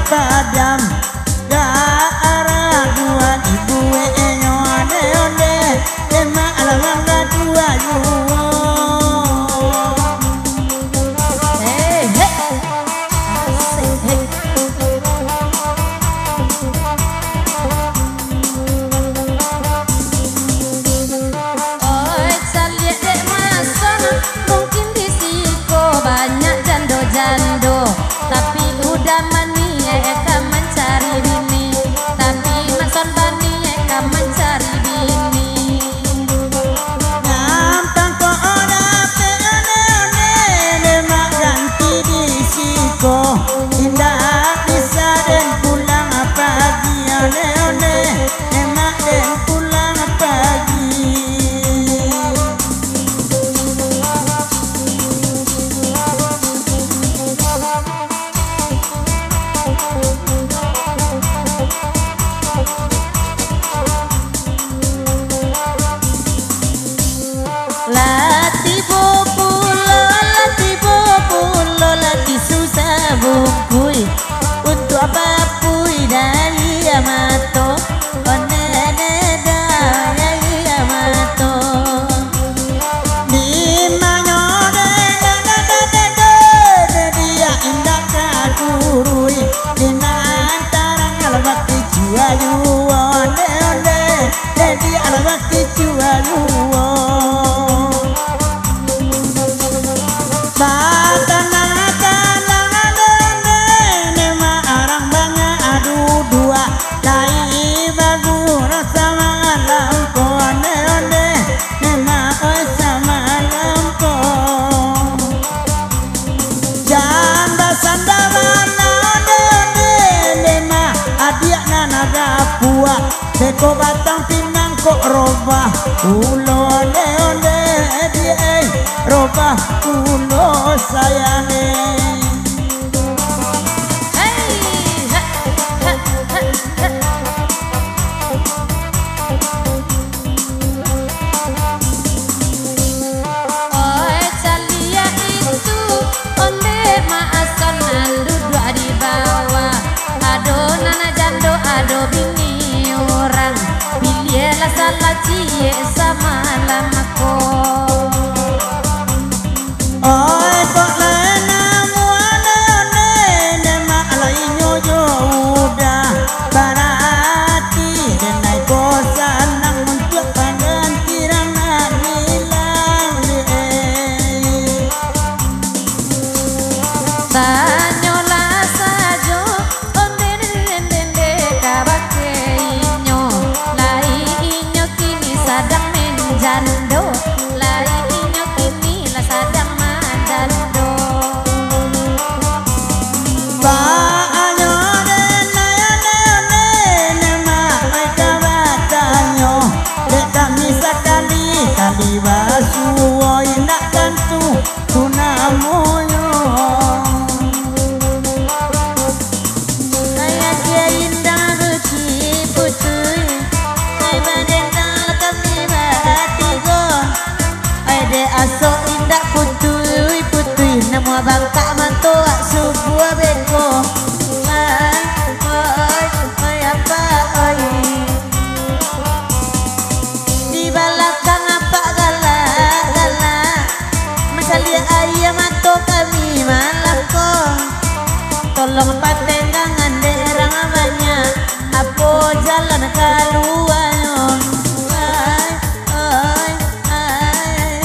padam gak arah dua ibu enyo ade onde ema alamang dua yuwo. Hey hey asik hey. Oi caliek dek masana mungkin di siko banyak jando-jando tapi udah mani eka mencari bini tapi mason bani eka mencari bini. Gampang kok ora peone demak ganti di siko indah bisa den pulang pagi one emak den pulang pagi. Lati bopulo, lati susah bukui untuk apa pui dari amato onene dari amato. Di manyo de dia indah kakurui di antara kalabati juayu onde onde de dia alabati juayu. Beko batang pinang kok robah ulo onde onde dia robah ulo sayange. Oi calia itu onde maason lalu dua di bawah ado nana jando ado bini orang pilihlah salah cie sama lamako. Oi kok lena muane one nema alai nyoyo udah barati dan naik kosan nang muncul pandan kirana hilang Tanyolah sajo onde dende kabake inyo lai inyo kini sadang menjando lai inyo kini lah sadang mandando. Baanyo den ayane one nema ai kawatanyo dek kami sakali kali basuo indak kantu tunamoyo. Saya kia indah ruci putui ai badendal kami batigo ai de aso indah putui putui namo bangka mantoa sebuah beko oi apa oi di belakang apa gala gala masalia ayam atau kami malako tolong patengangan derang banyak apa jalan kaluanyo ai ai ai.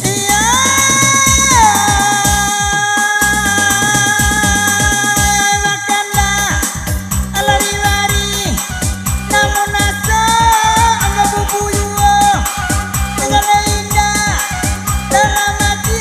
Iya makanda alari wari namun asa angga bubuyuo negara indah dalam hati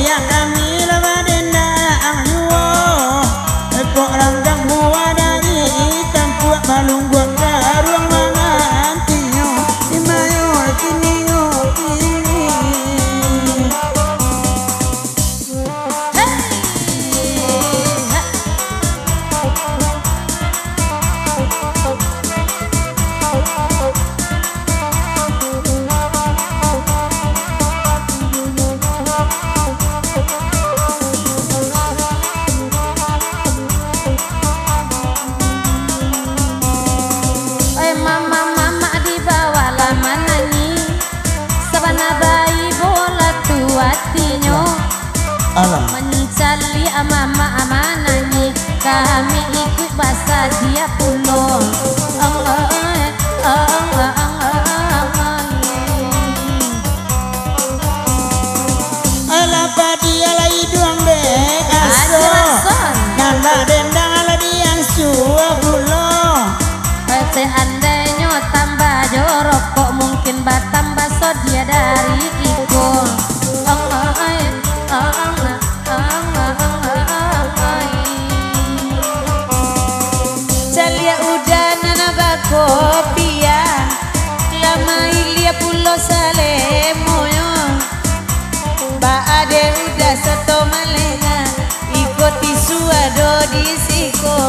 iya kami lawadena angyuo Epok ranggang buah dari ikan kuat balung buat karuang mana antiyo Imayo kini kini Mama dibawalah manangi sabana bayi bola tuatinya Alah mencari mama amanangi kami ikut bahasa dia pulau Alah padi ala iduang dek aso Nanda dendang ala diang suwa bulo seandainya tambah jorok kok mungkin batambah so dia dari iko Celia udah nanaga kopi ya lama ilia pulo salemoyo Ba ade udah soto malenga ikoti suado disiko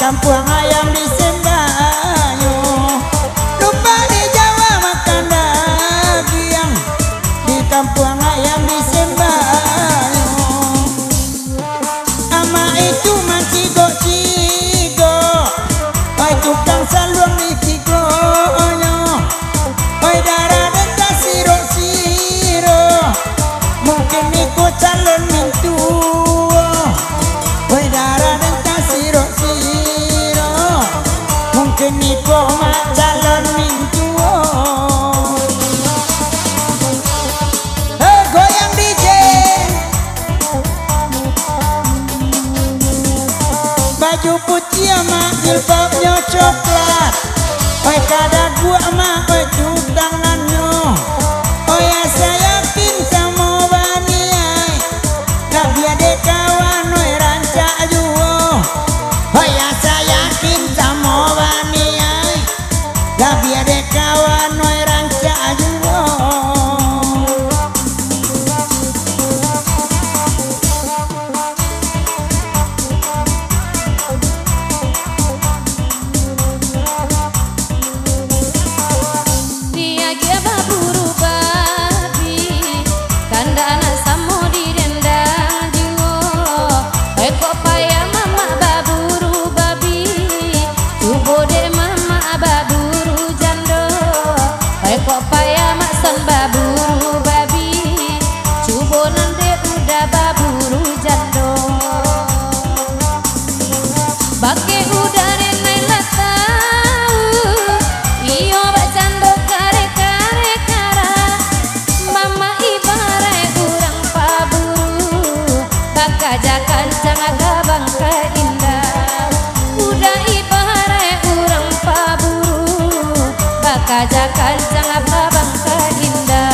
kampung ayam disembayo. Lupa di Jawa makan daging, di kampung ayam disembayo. Ama itu mancigo-cigo, oi tukang saluang di cigonya, oi darah dan siro-siro, mungkin ikut calon mintu. Oi darah dan siro-siro, mungkin ikut calon mintu. Hey, goyang DJ. Baju putih sama jilbabnya coklat, oi kada gua sama oi tutangannya. Oh ya saya yakin sama bani ai, gak biade kawan oi rancak juo. Oh ya saya yakin sama bani ai, gak biade kawan oi rancak juo. Dia gia baburu babi, kanda anak samo di dendang jiwo. Eko paya mama baburu babi, tubo de mama baburu jando. Eko paya maksan baburu babi, cubo nande udah baburu jando. Bake udare nai latau, iyo bacando kare-kare kara. Mama ibare urang paburu, baka jakan cangaga bangka indah. Udah ibare urang paburu, baka jakan cangaga bangka indah.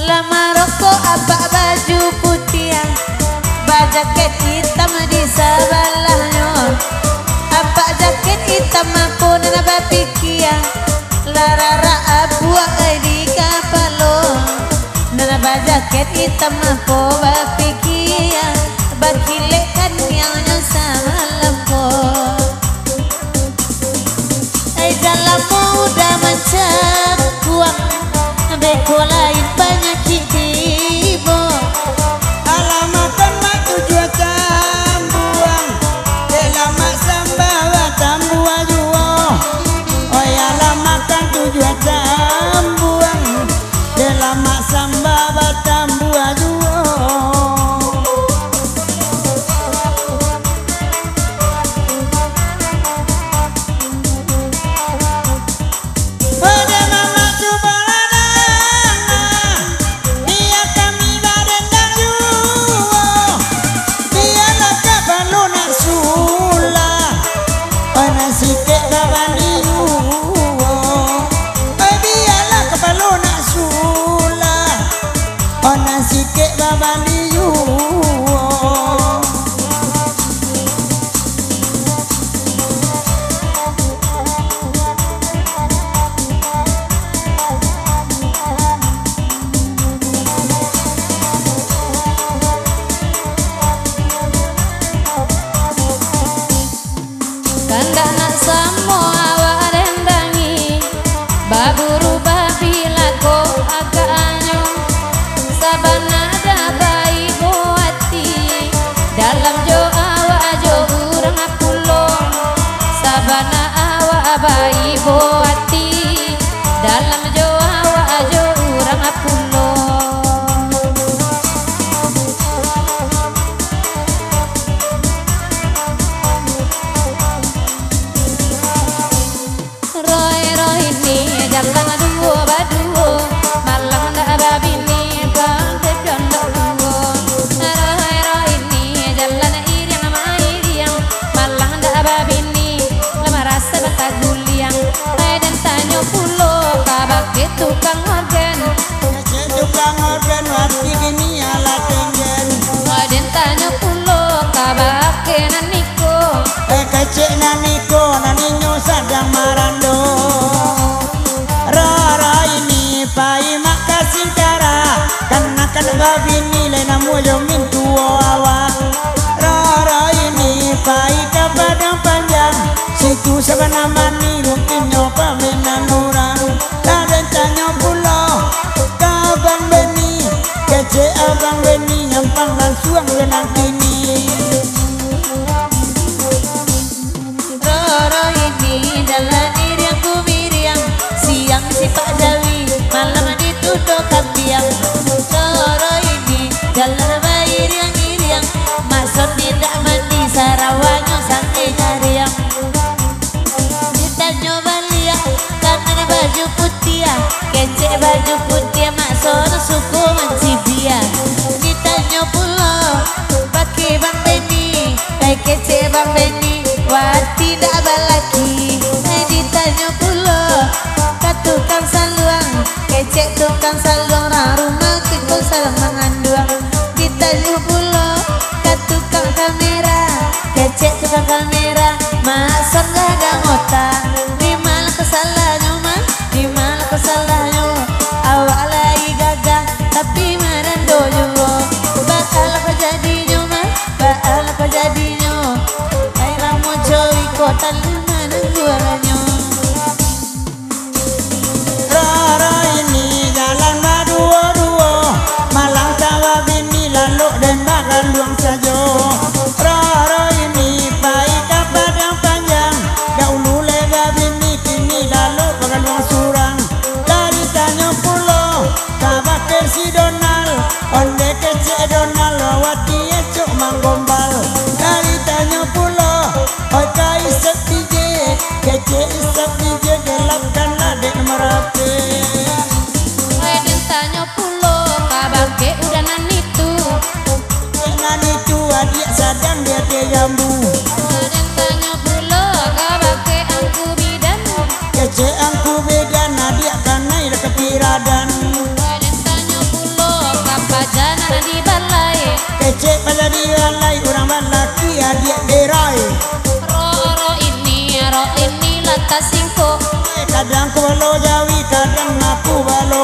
Lama rokok apa baju putih, jaket hitam di sebelahnya. Apa jaket hitam aku nana pikir, larara abu di kapalo. Nana jaket hitam aku pikir, bakilekan yang sama lempo. Dalam muda macam kuang, beko lain banyak tibo. Alamakan mak tujuan tambuang, dalam mak sambawa tambua juo. Oh ya alamakan tujuan tambuang, dalam mak sambawa tambua juo. Kanda nak samo awak rendangi, baburu babi lako akanyo. Sabana ada bayi boati, dalam jo awak jo urang apulo. Sabana awak bayi boati, dalam jo awak jo urang apulo. tukang organ. Kece tukang organ wati gini ala tenggen. Raden tanya pulo kabake naniko. Kece naniko naninyo sadang marando. Rara ini pai makasih cara karena kan babi nilai namuyo mintuo awa. Rara ini pai kapadang panjang situ sabana mani rutinyo paminan orang. Raden tanya pulo kabang beni kece abang beni nyampang lansuang renang kini. Roro ini jalan iriang kumiriang, siang si Pak Jawi, malam dituduh kampiang. Roro ini jalan iriang-iriang, masuk tidak mandi Sarawanyo sampai nyariang. Ditanya balia karena baju putih, kece baju putih masuk suku Mancibia. Ditanya pula pakai Bang Beni, kece Bang Beni, wati tidak balaki. Ditanya pula tukang saluang, kece tukang saluang, rumah kita salang manganduang. Ditanya pula tukang kamera, kece tukang kamera, masuk gak ada ngota. Di mana kesalahannya mah, di mana kesalahannya? Awak lagi gagah tapi merendo juga. Bakal apa jadinya mah, bakal apa jadinya? Ayolah mau cowi kota lima nengguannya. Rara ini jalan maduo-duo Malang Jawa bini lalu dan bakal luang sajo. Rara ini baik kapadang panjang dahulu lega bini kini lalu bakal luang surang. Dari tanya pulo kabake si Donald onde kece Donald wati ecok manggombal. Dari tanya pulo oi kai isep DJ kece isep DJ gelapkanlah dek merape. Raden tanya pulo kabake udah nanitu. Nanitu adik sadang dia jambu. Raden tanya pulo kabake angku bidan. Kece angku beda nadia kanai dah kepiradan. Raden tanya pulo kapajana di balai. Kece pada dialai orang balaki adik derai. Ro ini lata singko. Kadang ku balo Jawi kadang aku balo